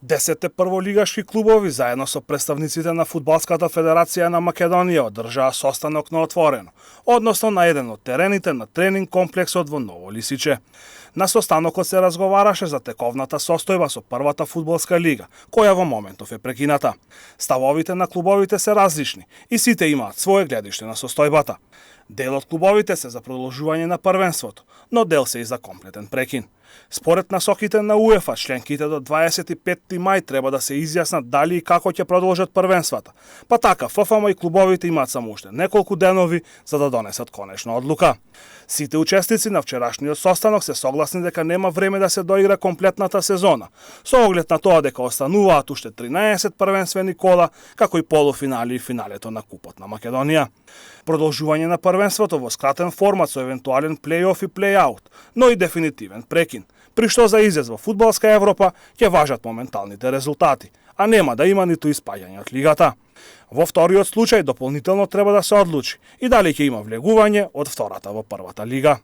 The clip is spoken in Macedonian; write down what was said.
10 прволигашки клубови заедно со представниците на Фудбалската федерација на Македонија одржаа состанок на отворено, односно на еден од терените на тренинг комплексот во Ново Лисиче. На состанокот се разговараше за тековната состојба со првата фудбалска лига, која во моментов е прекината. Ставовите на клубовите се различни и сите имаат свое гледиште на состојбата. Дел од клубовите се за продолжување на првенството, но дел се и за комплетен прекин. Според насоките на УЕФА, членките до 25 мај треба да се изјаснат дали и како ќе продолжат првенствата. Па така, ФФМ и клубовите имаат само уште неколку денови за да донесат конечна одлука. Сите учесници на вчерашниот состанок се согласни дека нема време да се доигра комплетната сезона, со оглед на тоа дека остануваат уште 13 првенствени кола, како и полуфинали и финалето на Купот на Македонија. Продолжување на првенството во скратен формат со евентуален плей-оф и плей-аут, но и дефинитивен прекин, при што за излез во фудбалска Европа ќе важат моменталните резултати, а нема да има ниту испаѓање од лигата. Во вториот случај дополнително треба да се одлучи и дали ќе има влегување од втората во првата лига.